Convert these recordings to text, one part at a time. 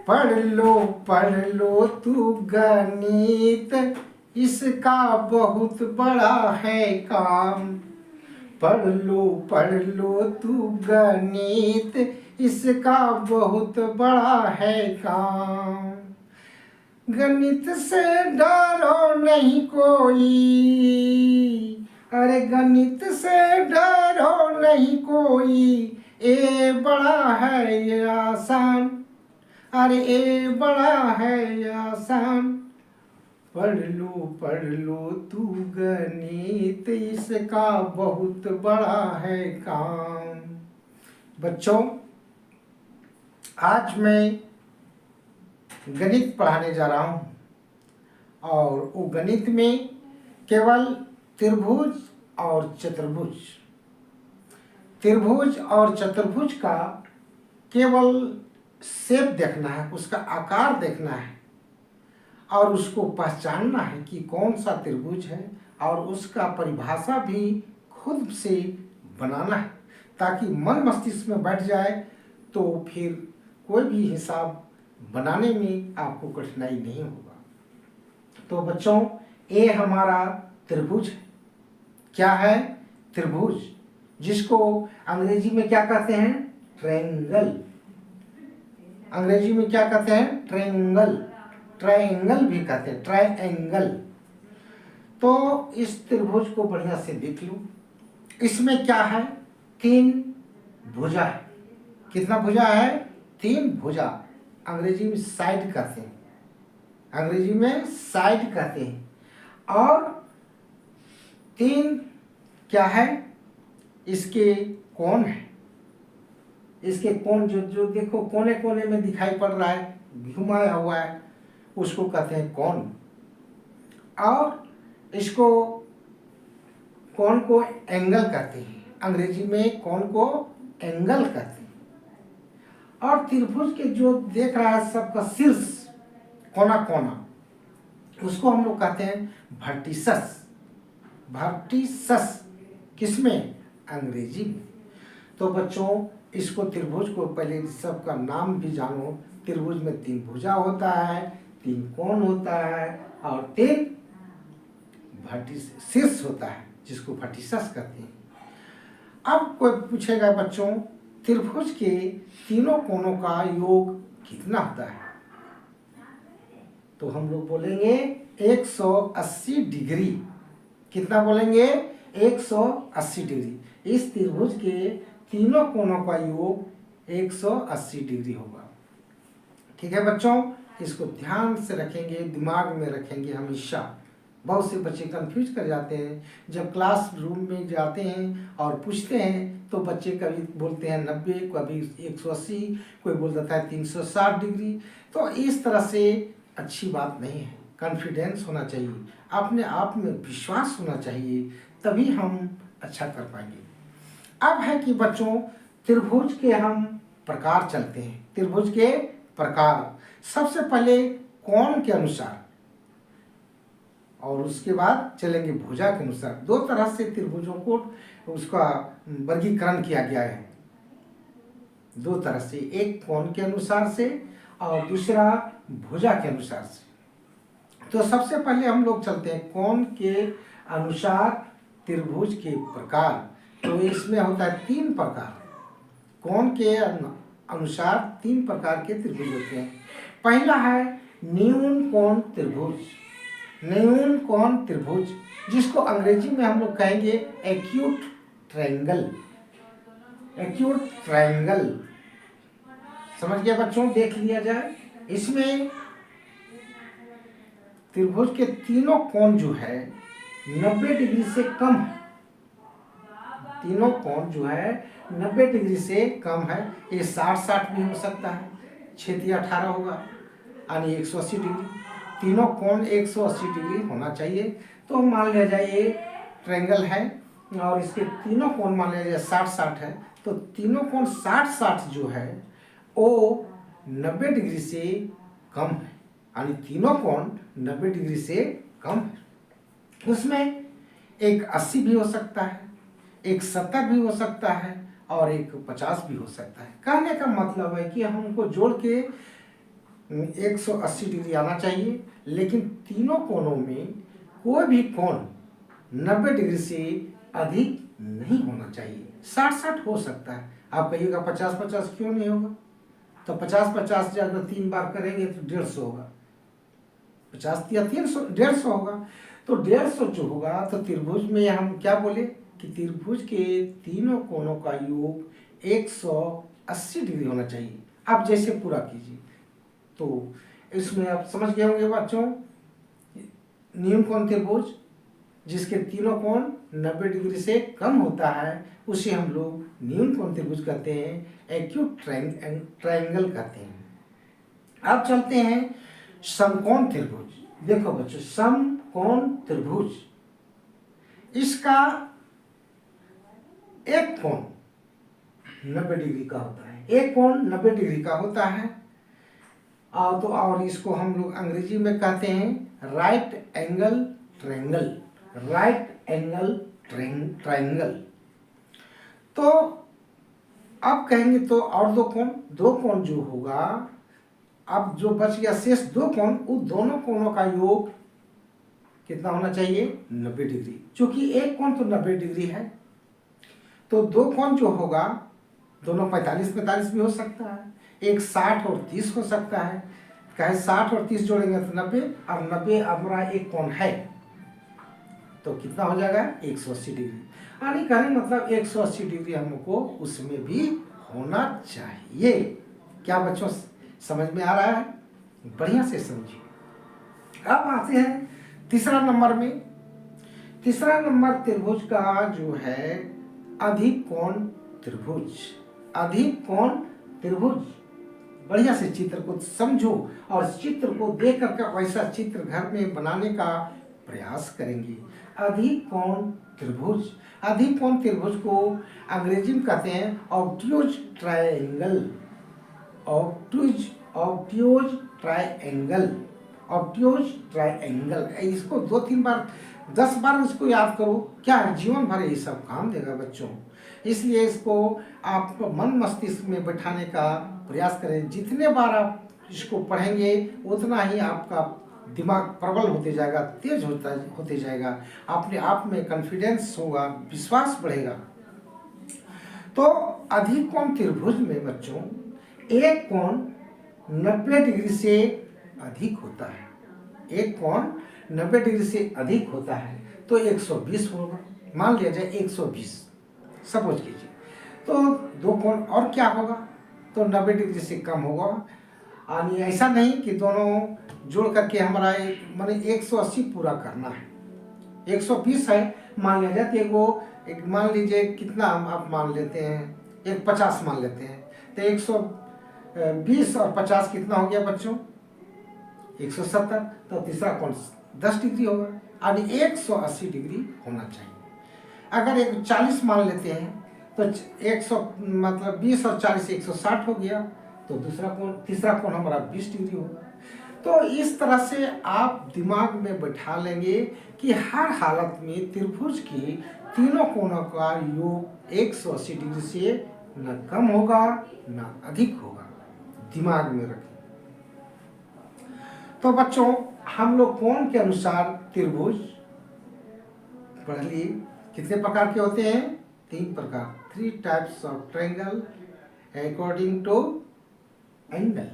पढ़ लो तू गणित, इसका बहुत बड़ा है काम। पढ़ लो तू गणित, इसका बहुत बड़ा है काम। गणित से डरो नहीं कोई, अरे गणित से डरो नहीं कोई, ये बड़ा है ये आसान, अरे ये बड़ा है ये आसान। पढ़ लो तू गणित, इसका बहुत बड़ा है काम। बच्चों, आज मैं गणित पढ़ाने जा रहा हूँ और वो गणित में केवल त्रिभुज और चतुर्भुज, त्रिभुज और चतुर्भुज का केवल शेप देखना है, उसका आकार देखना है और उसको पहचानना है कि कौन सा त्रिभुज है, और उसका परिभाषा भी खुद से बनाना है ताकि मन मस्तिष्क में बैठ जाए, तो फिर कोई भी हिसाब बनाने में आपको कठिनाई नहीं होगा। तो बच्चों, ये हमारा त्रिभुज है। क्या है? त्रिभुज, जिसको अंग्रेजी में क्या कहते हैं? ट्रायंगल। अंग्रेजी में क्या कहते हैं? ट्रायंगल। ट्रायंगल भी कहते हैं, ट्रायंगल। तो इस त्रिभुज को बढ़िया से देख लो। इसमें क्या है? 3 भुजा है। कितना भुजा है? 3 भुजा। अंग्रेजी में साइड कहते हैं, अंग्रेजी में साइड कहते हैं। और 3 क्या है? इसके कोण है। इसके कोण जो देखो कोने कोने में दिखाई पड़ रहा है, घुमाया हुआ है, उसको कहते हैं कोण। और इसको कोण को एंगल कहते हैं, अंग्रेजी में कोण को एंगल कहते हैं। और त्रिभुज के जो देख रहा है सबका शीर्ष कोना कोना, उसको हम लोग कहते हैं वर्टिसेस। वर्टिसेस किसमें? अंग्रेजी में। तो बच्चों, इसको त्रिभुज को पहले सबका नाम भी जानो। त्रिभुज में 3 भुजा होता है, 3 कोण होता है और 3 शीर्ष होता है, जिसको वर्टिसेस कहते हैं। अब कोई पूछेगा बच्चों, त्रिभुज के तीनों कोणों का योग कितना होता है? तो हम लोग बोलेंगे 180 डिग्री। कितना बोलेंगे? 180 डिग्री। इस त्रिभुज के तीनों कोणों का योग 180 डिग्री होगा। ठीक है बच्चों, इसको ध्यान से रखेंगे, दिमाग में रखेंगे हमेशा। बहुत से बच्चे कंफ्यूज कर जाते हैं, जब क्लास रूम में जाते हैं और पूछते हैं तो बच्चे कभी बोलते हैं 90, कभी 180, कोई बोल देता है 360 डिग्री। तो इस तरह से अच्छी बात नहीं है। कॉन्फिडेंस होना चाहिए, अपने आप में विश्वास होना चाहिए, तभी हम अच्छा कर पाएंगे। अब है कि बच्चों, त्रिभुज के हम प्रकार चलते हैं। त्रिभुज के प्रकार, सबसे पहले कोण के अनुसार और उसके बाद चलेंगे भुजा के अनुसार। 2 तरह से त्रिभुजों को उसका वर्गीकरण किया गया है, 2 तरह से, एक कोण के अनुसार से और दूसरा भुजा के अनुसार से। तो सबसे पहले हम लोग चलते हैं कोण के अनुसार त्रिभुज के प्रकार। तो इसमें होता है 3 प्रकार। कोण के अनुसार 3 प्रकार के त्रिभुज होते हैं। पहला है न्यून कोण त्रिभुज। न्यून कोण त्रिभुज, जिसको अंग्रेजी में हम लोग कहेंगे एक्यूट ट्रायंगल। एक्यूट ट्रायंगल, समझ गया बच्चों? देख लिया जाए। इसमें त्रिभुज के तीनों कोण जो है 90 डिग्री से कम है। तीनों कोण जो है 90 डिग्री से कम है। ये 60-60 भी हो सकता है, 6-18 होगा, यानी 180 डिग्री। तीनों कोण 180 डिग्री होना चाहिए। तो मान लिया जाए ये ट्रायंगल है और इसके तीनों कोण मान लिया जाए 60-60 है। तो तीनों कोण 60-60 जो है वो 90 डिग्री से कम है, यानी तीनों कोण 90 डिग्री से कम है। उसमें एक 80 भी हो सकता है, एक 70 भी हो सकता है और एक 50 भी हो सकता है। कहने का मतलब है कि हम उनको जोड़ के 180 डिग्री आना चाहिए, लेकिन तीनों कोनों में कोई भी कोण 90 डिग्री से अधिक नहीं होना चाहिए। 60-60 हो सकता है। आप कहिएगा 50-50 क्यों नहीं होगा? तो 50-50 अगर 3 बार करेंगे तो 150 होगा, 50 या 300, 150 होगा। तो 150 जो होगा तो त्रिभुज में हम क्या बोले कि त्रिभुज के तीनों कोनों का योग 180 डिग्री होना चाहिए। आप जैसे पूरा कीजिए तो इसमें आप समझ गए होंगे बच्चों, न्यून कोण त्रिभुज जिसके तीनों कोण 90 डिग्री से कम होता है उसे हम लोग न्यून कोण त्रिभुज कहते हैं, एक्यूट ट्रायंगल कहते हैं। अब चलते हैं समकोण त्रिभुज। देखो बच्चों, समकोण त्रिभुज, इसका एक कोण 90 डिग्री का होता है, एक कोण 90 डिग्री का होता है। और इसको हम लोग अंग्रेजी में कहते हैं right angle triangle, right angle triangle. तो अब कहेंगे तो और दो कोण जो होगा, अब जो बच गया शेष दो कोण, उन दोनों कोणों का योग कितना होना चाहिए? 90 डिग्री। क्योंकि एक कोण तो 90 डिग्री है, तो दो कोण जो होगा दोनों 45-45 भी हो सकता है, एक 60 और 30 हो सकता है। कहे 60 और 30 जोड़ेंगे तो 90, और 90 हमारा एक कोण है तो कितना हो जाएगा? 180 डिग्री। यानी कहने मतलब 180 डिग्री हमको उसमें भी होना चाहिए। क्या बच्चों समझ में आ रहा है? बढ़िया से समझिए। अब आते हैं तीसरा नंबर में। तीसरा नंबर त्रिभुज का जो है अधिक कोण त्रिभुज, अधिक कोण त्रिभुज। बढ़िया से चित्र को समझो और चित्र को देख करके वैसा चित्र घर में बनाने का प्रयास करेंगे। अधिक कोण त्रिभुज, अधिक कोण त्रिभुज को अंग्रेजी में कहते हैं obtuse triangle, obtuse triangle, obtuse triangle. इसको 2-3 बार 10 बार इसको याद करो, क्या है जीवन भर ये सब काम देगा बच्चों। इसलिए इसको आप मन मस्तिष्क में बैठाने का प्रयास करें। जितने बार आप इसको पढ़ेंगे उतना ही आपका दिमाग प्रबल होते जाएगा, तेज होते जाएगा, अपने आप में कॉन्फिडेंस होगा, विश्वास बढ़ेगा। तो अधिक कोण त्रिभुज में बच्चों एक कोण 90 डिग्री से अधिक होता है, एक कोण 90 डिग्री से अधिक होता है तो 120 होगा। मान लिया जाए 120, सपोज कीजिए। तो दो कोण और क्या होगा? तो 90 डिग्री से कम होगा। यानी ऐसा नहीं कि दोनों जोड़ करके हमारा माने 180 पूरा करना है, 120 है मान लिया जाए। एक मान लीजिए कितना आप मान लेते हैं, 150 मान लेते हैं, तो 120 और 50 कितना हो गया बच्चों? 170। तो तीसरा कोण 10 डिग्री होगा, यानी 180 डिग्री होना चाहिए। अगर 140 मान लेते हैं तो 20 और 40 160 हो गया, तो तीसरा कोण हमारा 20 डिग्री होगा। तो इस तरह से आप दिमाग में बैठा लेंगे कि हर हालत में त्रिभुज की तीनों कोणों का योग 180 डिग्री से न कम होगा न अधिक होगा। दिमाग में रखें। तो बच्चों हम लोग कोण के अनुसार त्रिभुज पढ़ लिए। कितने प्रकार के होते हैं? 3 प्रकार, 3 types of triangle according to angle.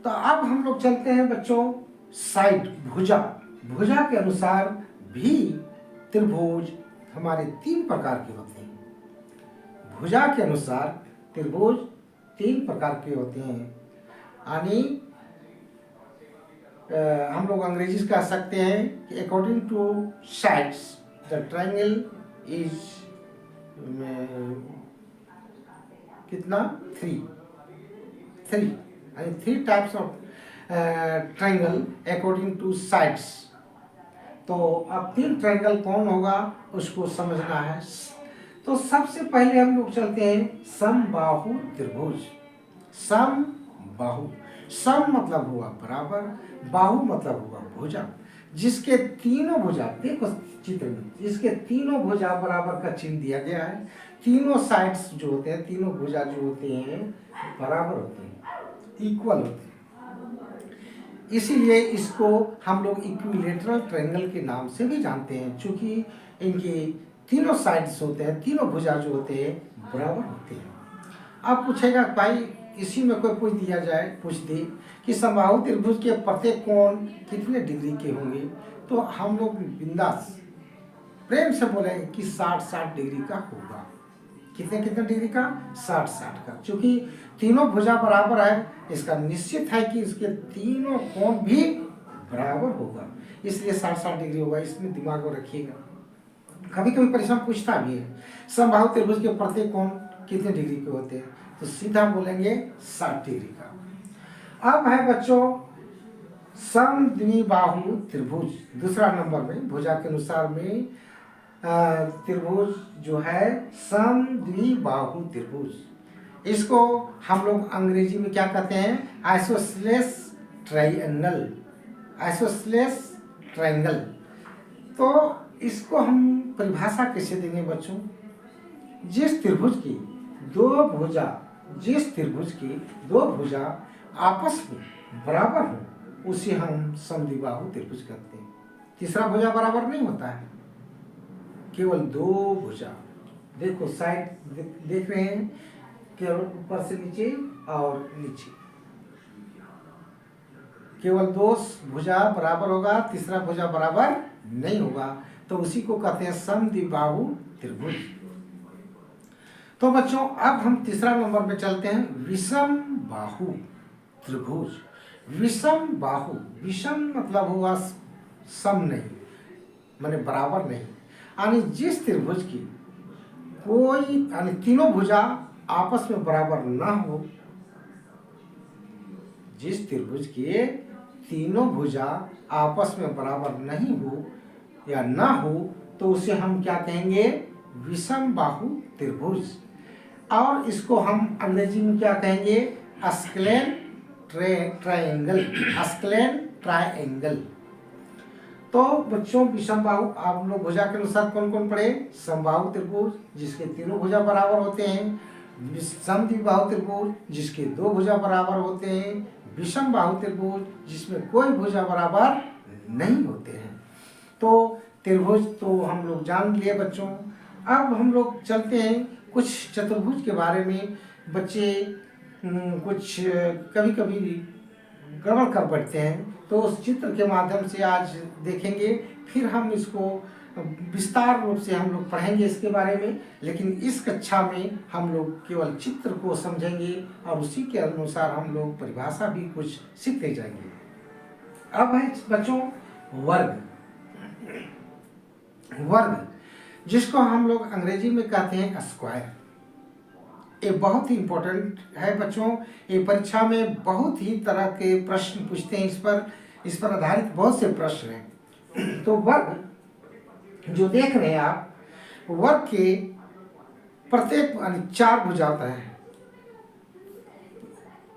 तो अब हम लोग चलते हैं बच्चों साइड, भुजा। भुजा के अनुसार भी त्रिभुज हमारे 3 प्रकार के होते हैं। भुजा के अनुसार त्रिभुज 3 प्रकार के होते हैं। यानी हम लोग अंग्रेजी से कह सकते हैं कि according two sides the triangle is कितना 3 यानी 3 types of triangle according two sides. तो अब 3 ट्रायंगल कौन होगा उसको समझना है। तो सबसे पहले हम लोग चलते हैं समबाहु त्रिभुज। समबाहु, सम मतलब हुआ बराबर, बाहु मतलब हुआ भुजा, जिसके तीनों भुजा, देखो चित्र में, जिसके तीनों भुजा बराबर का चिन्ह दिया गया है। तीनों साइड्स जो होते हैं, तीनों भुजा जो होते हैं बराबर होते हैं, इक्वल होते हैं। इसीलिए इसको हम लोग इक्विलेटरल ट्रायंगल के नाम से भी जानते हैं, क्योंकि इनके तीनों साइड्स होते हैं, तीनों भुजा जो होते हैं बराबर होते हैं। अब पूछेगा भाई इसी में कोई पूछ दिया जाए, पूछ दे कि समबाहु त्रिभुज के प्रत्येक कोण कितने डिग्री के होंगे, तो हम लोग बिंदास प्रेम से बोलेंगे कि 60-60 डिग्री का होगा। कितने कितने डिग्री का? 60-60 का। क्योंकि तीनों भुजा बराबर है, इसका निश्चित है कि इसके तीनों कोण भी बराबर होगा, इसलिए 60-60 डिग्री होगा। इसमें दिमाग में रखिएगा। कभी कभी परीक्षा में पूछता भी है समबाहु त्रिभुज के प्रत्येक कोण कितने डिग्री के होते हैं, तो सीधा बोलेंगे 60 डिग्री का। अब है बच्चों समद्विबाहु त्रिभुज, दूसरा नंबर में भुजा के अनुसार में त्रिभुज जो है समद्विबाहु त्रिभुज। इसको हम लोग अंग्रेजी में क्या कहते हैं? Isosceles triangle, isosceles triangle. तो इसको हम परिभाषा कैसे देंगे बच्चों? जिस त्रिभुज की दो भुजा, जिस त्रिभुज की दो भुजा आपस में बराबर हो उसे हम समद्विबाहु त्रिभुज कहते हैं। तीसरा भुजा बराबर नहीं होता है, केवल दो भुजा। देखो साइड देख रहे हैं, केवल ऊपर से नीचे और नीचे, केवल दो भुजा बराबर होगा, तीसरा भुजा बराबर नहीं होगा, तो उसी को कहते हैं समद्विबाहु त्रिभुज। तो बच्चों अब हम तीसरा नंबर पे चलते हैं, विषम बाहु त्रिभुज। विषम बाहु, विषम मतलब हुआ सम नहीं, माने बराबर नहीं, यानी जिस त्रिभुज की कोई यानी तीनों भुजा आपस में बराबर ना हो, जिस त्रिभुज के तीनों भुजा आपस में बराबर नहीं हो या ना हो, तो उसे हम क्या कहेंगे? विषम बाहु त्रिभुज। और इसको हम अंग्रेजी में क्या कहेंगे? अस्क्लेन ट्रायंगल, अस्क्लेन ट्रायंगल। तो बच्चों विषम बाहु आप लोग भुजा के अनुसार कौन कौन पढ़े? समबाहु त्रिभुज जिसके तीनों भुजा बराबर होते हैं, समद्विबाहु त्रिभुज जिसके दो भुजा बराबर होते हैं, विषम बाहु त्रिभुज जिसमें कोई भुजा बराबर नहीं होते हैं। तो त्रिभुज तो हम लोग जान लिए बच्चों। अब हम लोग चलते हैं कुछ चतुर्भुज के बारे में। बच्चे कुछ कभी कभी गड़बड़ कर बैठते हैं, तो उस चित्र के माध्यम से आज देखेंगे, फिर हम इसको विस्तार रूप से हम लोग पढ़ेंगे इसके बारे में। लेकिन इस कक्षा में हम लोग केवल चित्र को समझेंगे और उसी के अनुसार हम लोग परिभाषा भी कुछ सीखते जाएंगे। अब है बच्चों वर्ग। वर्ग जिसको हम लोग अंग्रेजी में कहते हैं स्क्वायर। ये बहुत ही इम्पोर्टेंट है बच्चों, ये परीक्षा में बहुत ही तरह के प्रश्न पूछते हैं, इस पर आधारित बहुत से प्रश्न हैं। तो वर्ग जो देख रहे हैं आप, वर्ग के प्रत्येक चार भुजा होता है।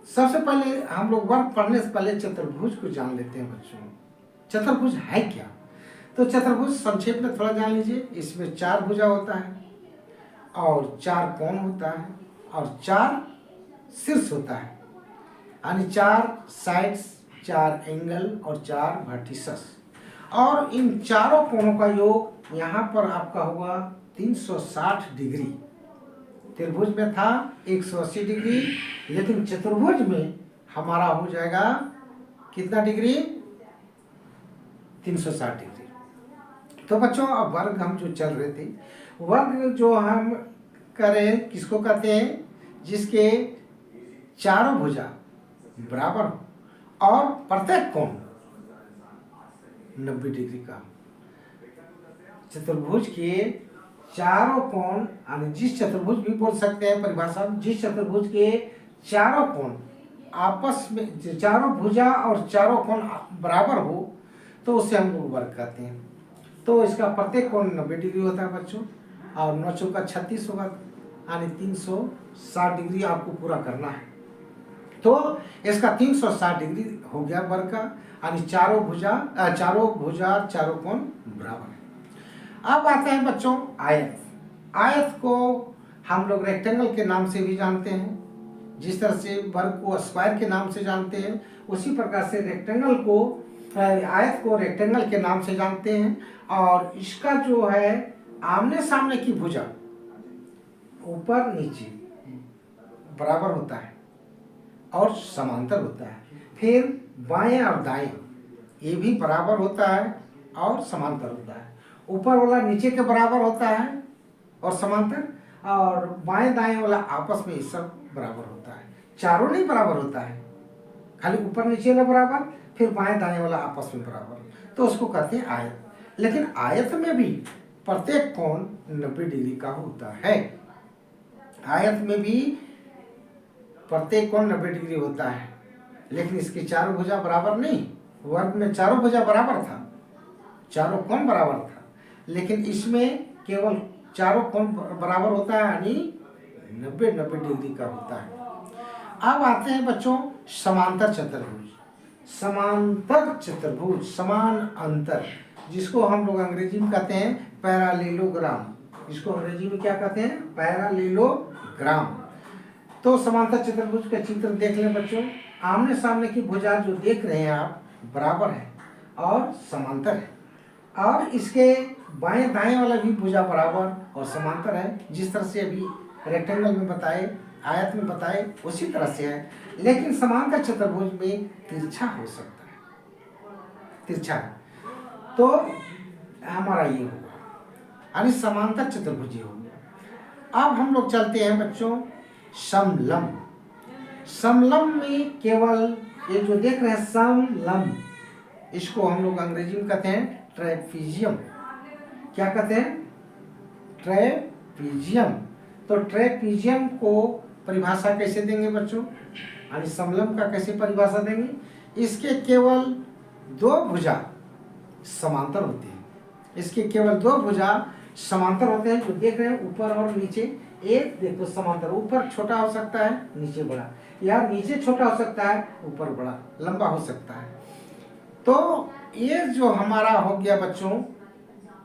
सबसे पहले हम लोग वर्ग पढ़ने से पहले चतुर्भुज को जान लेते हैं बच्चों। चतुर्भुज है क्या? तो चतुर्भुज संक्षेप में थोड़ा जान लीजिए। इसमें चार भुजा होता है और चार कोण होता है और चार शीर्ष होता है, यानी चार साइड्स, चार एंगल और चार वर्टिसेस। और इन चारों कोणों का योग यहाँ पर आपका हुआ 360 डिग्री। त्रिभुज में था 180 डिग्री, लेकिन चतुर्भुज में हमारा हो जाएगा कितना डिग्री? 360 डिग्री। तो बच्चों अब वर्ग हम जो चल रहे थे, वर्ग जो हम करें किसको कहते हैं? जिसके चारों भुजा बराबर हो और प्रत्येक कोण 90 डिग्री का। चतुर्भुज के चारों कोण, यानी जिस चतुर्भुज भी बोल सकते हैं परिभाषा, जिस चतुर्भुज के चारों कोण आपस में, चारों भुजा और चारों कोण बराबर हो, तो उसे हम लोग वर्ग कहते हैं। तो इसका प्रत्येक कोण 90 डिग्री होता है बच्चों, और 9 चौका 36 होगा, यानी 360 डिग्री आपको पूरा करना है। तो इसका 360 डिग्री हो गया वर्ग का, यानी चारों भुजा चारों कोण बराबर है। अब आते हैं बच्चों आयत। आयत को हम लोग रेक्टेंगल के नाम से भी जानते हैं। जिस तरह से वर्ग को स्क्वायर के नाम से जानते हैं, उसी प्रकार से रेक्टेंगल को, आयत को रेक्टेंगल के नाम से जानते हैं। और इसका जो है आमने सामने की भुजा ऊपर नीचे बराबर होता है और समांतर होता है। फिर बाएं और दाएं ये भी बराबर होता है और समांतर होता है। ऊपर वाला नीचे के बराबर होता है और समांतर, और बाएं दाएं वाला आपस में ये सब बराबर होता है। चारों नहीं बराबर होता है, खाली ऊपर नीचे वाला बराबर, फिर बाएं दाएं वाला आपस में बराबर, तो उसको कहते हैं आयत। लेकिन आयत में भी प्रत्येक कोण 90 डिग्री का होता है। आयत में भी प्रत्येक कोण 90 डिग्री होता है, लेकिन इसकी चारों भुजा बराबर नहीं। वर्ग में चारों भुजा बराबर था, चारों कोण बराबर था, लेकिन इसमें केवल चारों कोण बराबर होता है, यानी 90 डिग्री का होता है। अब आते हैं बच्चों समांतर चतुर्भुज। समांतर चतुर्भुज, समान अंतर, जिसको हम लोग अंग्रेजी में कहते हैं पैरालेलोग्राम। इसको अंग्रेजी में क्या कहते हैं? पैरालेलोग्राम। तो समांतर चतुर्भुज का चित्र देख लें बच्चों। आमने सामने की भुजा जो देख रहे हैं आप बराबर है और समांतर है, और इसके बाएं दाएं वाला भी भुजा बराबर और समांतर है। जिस तरह से अभी रेक्टेंगल में बताए, आयत में बताए, उसी तरह से है। लेकिन समांतर चतुर्भुज में तिरछा हो सकता है, तिरछा। तो हमारा ये होगा, यानी समांतर चतुर्भुज ये होगा। अब हम लोग चलते हैं बच्चों समलंब। समलंब में केवल ये जो देख रहे हैं समलंब, इसको हम लोग अंग्रेजी में कहते हैं ट्रेपीजियम। क्या कहते हैं? ट्रेपीजियम। तो ट्रेपीजियम को परिभाषा कैसे देंगे बच्चों, यानी समलंब का कैसे परिभाषा देंगे? इसके केवल दो भुजा समांतर होते हैं, इसके केवल दो भुजा समांतर होते हैं, जो देख रहे हैं ऊपर और नीचे। एक देखो समांतर, ऊपर छोटा हो सकता है नीचे बड़ा, या नीचे छोटा हो सकता है ऊपर बड़ा, लंबा हो सकता है। तो ये जो हमारा हो गया बच्चों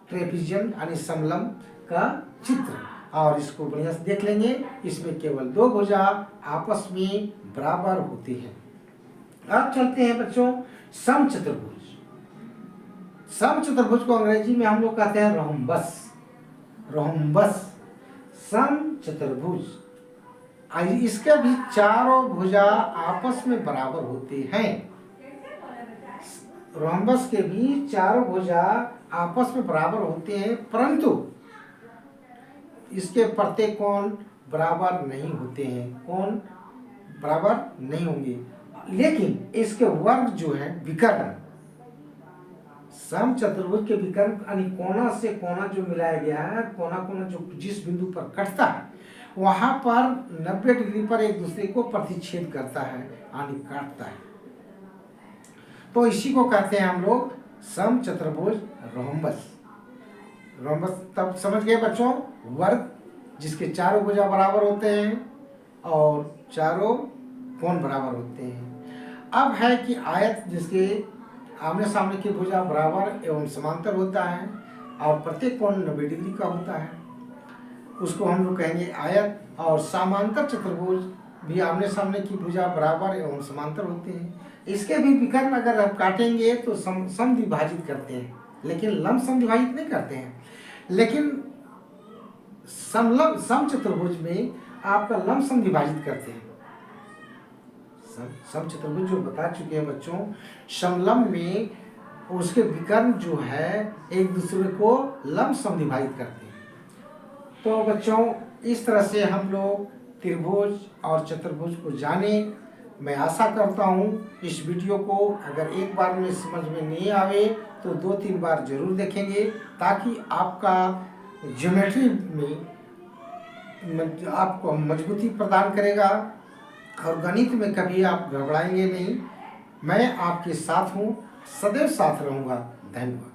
ट्रेपीजियम यानी समलंब का चित्र, और इसको बढ़िया से देख लेंगे। इसमें केवल दो भुजा आपस में बराबर होती है। अब चलते हैं बच्चों समचतुर्भुज। समचतुर्भुज को अंग्रेजी में हम लोग कहते हैं रोम्बस। रोम्बस समचतुर्भुज, इसके भी चारों भुजा आपस में बराबर होते हैं। रोम्बस के भी चारों भुजा आपस में बराबर होते हैं, परंतु इसके प्रत्येक कोण बराबर नहीं होते हैं, कोण बराबर नहीं होंगे। लेकिन इसके वर्ग जो है विकर्ण, समचतुर्भुज के विकर्ण यानी कोना से कोना जो मिलाया गया है, कोना कोना जो जिस बिंदु पर कटता है वहां पर 90 डिग्री पर एक दूसरे को प्रतिच्छेद करता है, यानी काटता है। तो इसी को कहते हैं हम लोग समचतुर्भुज रोम्बस। रोम्बस तब समझ गए बच्चों, वर्ग जिसके चारों भुजा बराबर होते हैं और चारों कोण बराबर होते हैं। अब है कि आयत जिसके आमने सामने की भुजा बराबर एवं समांतर होता है और प्रत्येक कोण 90 डिग्री का होता है, उसको हम लोग कहेंगे आयत। और समांतर चतुर्भुज भी आमने सामने की भुजा बराबर एवं समांतर होते हैं। इसके भी विकर्ण अगर हम काटेंगे तो समद्विभाजित करते हैं, लेकिन लंब समद्विभाजित नहीं करते हैं। लेकिन समचतुर्भुज में आपका लंब समद्विभाजित करते हैं। समचतुर्भुज जो बता चुके हैं बच्चों, समलंब में उसके विकर्ण जो है एक दूसरे को लंब समद्विभाजित करते हैं। तो बच्चों इस तरह से हम लोग त्रिभुज और चतुर्भुज को जाने। मैं आशा करता हूँ इस वीडियो को अगर एक बार में समझ में नहीं आवे तो 2-3 बार जरूर देखेंगे, ताकि आपका ज्योमेट्री में आपको मजबूती प्रदान करेगा और गणित में कभी आप घबराएंगे नहीं। मैं आपके साथ हूँ, सदैव साथ रहूँगा। धन्यवाद।